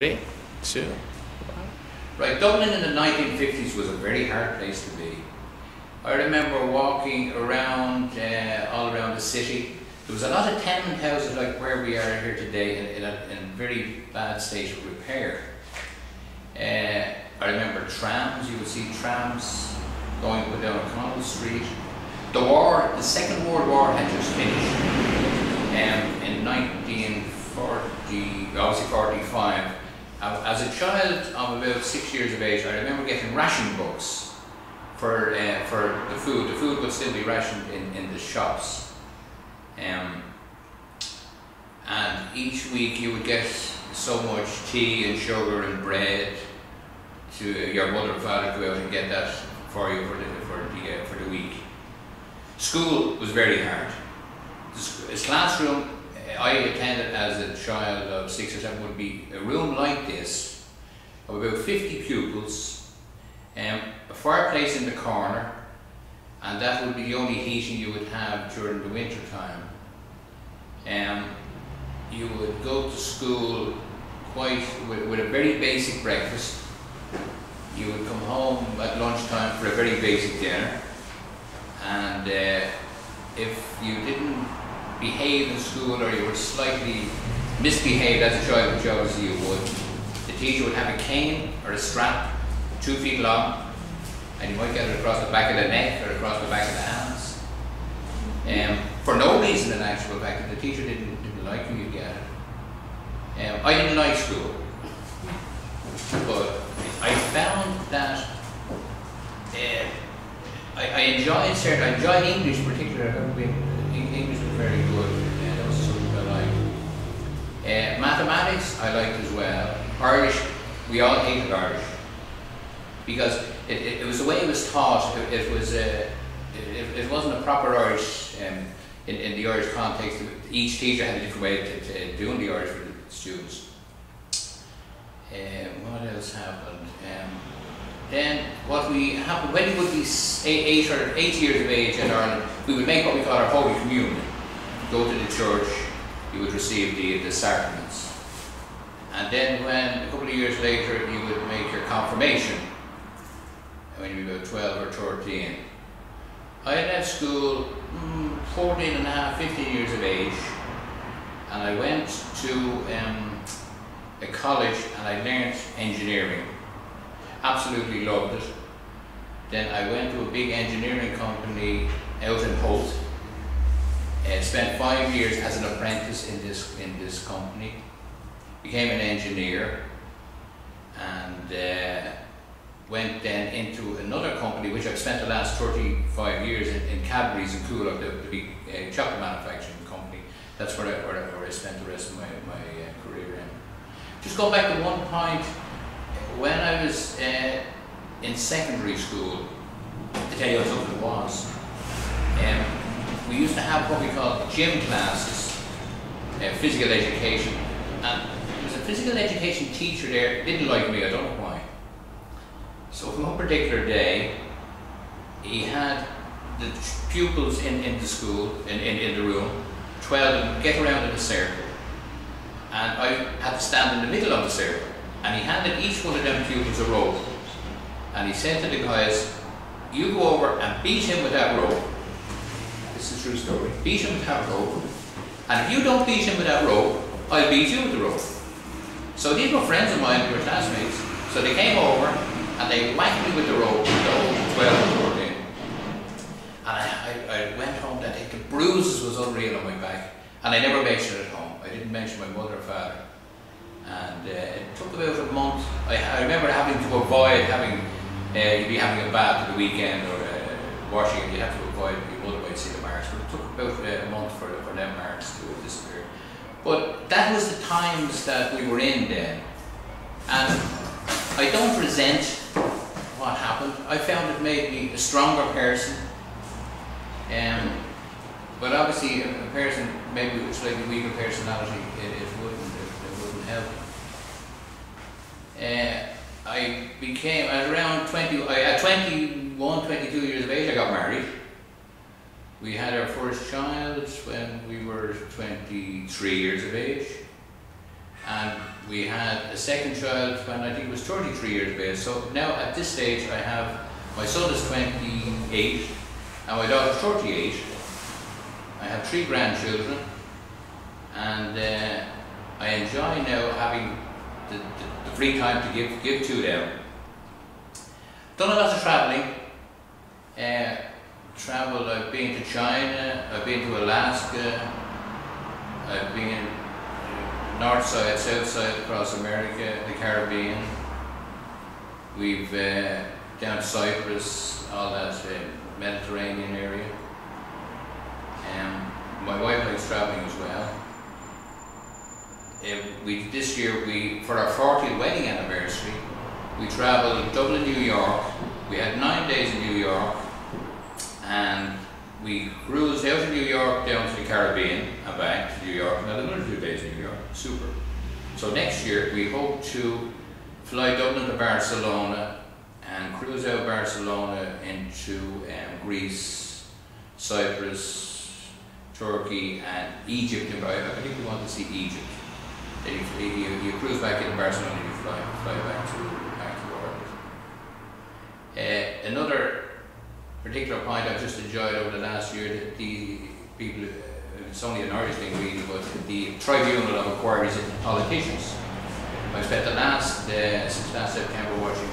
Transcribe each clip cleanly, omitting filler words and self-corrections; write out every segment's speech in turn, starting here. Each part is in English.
3, 2. Right, Dublin in the 1950s was a very hard place to be. I remember walking around, all around the city. There was a lot of tenement houses like where we are here today in a very bad state of repair. I remember trams, you would see trams going up and down O'Connell Street. The Second World War had just finished in 1940, obviously 45. As a child of about 6 years of age, I remember getting ration books for the food. The food would still be rationed in the shops. And each week you would get so much tea and sugar and bread. To your mother and father go out and get that for you for the week. School was very hard. This classroom I attended as a child of 6 or 7 would be a room like this, of about 50 pupils, a fireplace in the corner, and that would be the only heating you would have during the winter time. You would go to school with a very basic breakfast. You would come home at lunchtime for a very basic dinner, and if you didn't behave in school or you were slightly misbehaved as a child, which obviously you would, the teacher would have a cane or a strap 2 feet long, and you might get it across the back of the neck or across the back of the hands. For no reason in actual fact. If the teacher didn't like you, you'd get it. I didn't like school, but I found that I enjoyed English particularly. English was very good, and that was something I liked. Mathematics I liked as well. Irish, we all hated Irish because it was the way it was taught. It wasn't a proper Irish in the Irish context. Each teacher had a different way of doing the Irish for the students. What else happened? Then what happened when you would be 8 years of age in Ireland, we would make what we call our Holy Communion. Go to the church, you would receive the sacraments. And then when a couple of years later you would make your confirmation when you were about 12 or 13. I had left school 14 and a half, 15 years of age, and I went to a college and I learned engineering. Absolutely loved it. Then I went to a big engineering company out in Holt. Spent 5 years as an apprentice in this company. Became an engineer, and went then into another company which I've spent the last 35 years in Cadbury's in Coolock, the big chocolate manufacturing company. That's where I spent the rest of my career in. Just go back to one point. When I was in secondary school, to tell you what something was, we used to have what we call gym classes, physical education, and there was a physical education teacher there who didn't like me, I don't know why. So from one particular day, he had the pupils in the school, in the room, 12 of them, get around in a circle, and I had to stand in the middle of the circle. And he handed each one of them pupils a rope. And he said to the guys, you go over and beat him with that rope. This is a true story. Beat him with that rope. And if you don't beat him with that rope, I'll beat you with the rope. So these were friends of mine, who were classmates. So they came over and they whacked me with the rope, the whole 12 and 14. And I went home that day. The bruises was unreal on my back. And I never mentioned it at home. I didn't mention my mother or father. And it took about a month. I remember having to avoid having, you'd be having a bath at the weekend or washing, and you'd have to avoid, your mother might see the marks, but it took about a month for them marks to disappear. But that was the times that we were in then. And I don't resent what happened. I found it made me a stronger person. But obviously a person maybe with a slightly weaker personality, it wouldn't help. I became, at around 21, 22 years of age, I got married. We had our first child when we were 23 years of age. And we had a second child when I think it was 33 years of age. So now at this stage I have, my son is 28 and my daughter is 38. I have 3 grandchildren, and I enjoy now having the free time to give to them. Done a lot of travelling. I've been to China, I've been to Alaska, I've been north side, south side, across America, the Caribbean. We've down to Cyprus, all that Mediterranean area. My wife likes travelling as well. This year, for our 40th wedding anniversary, we travelled Dublin, New York. We had 9 days in New York, and we cruised out of New York down to the Caribbean and back to New York, and had another 2 days in New York. Super. So next year we hope to fly Dublin to Barcelona and cruise out of Barcelona into Greece, Cyprus, Turkey and Egypt. I think we want to see Egypt. Then you cruise back into Barcelona and you fly back to Ireland. Another particular point I've just enjoyed over the last year, that the people, it's only an Irish thing really, but the tribunal of inquiries into politicians. I've spent since last September watching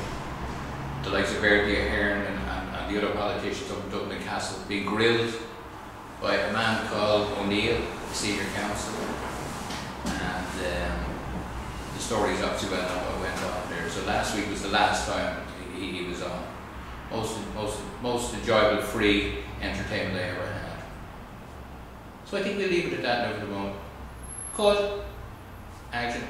the likes of Bertie Ahern and the other politicians up in Dublin Castle being grilled by a man called O'Neill, the senior counsel, and the story is obviously well known what went on there. So last week was the last time he was on. Most enjoyable, free entertainment I ever had. So I think we'll leave it at that now for the moment. Cut. Action.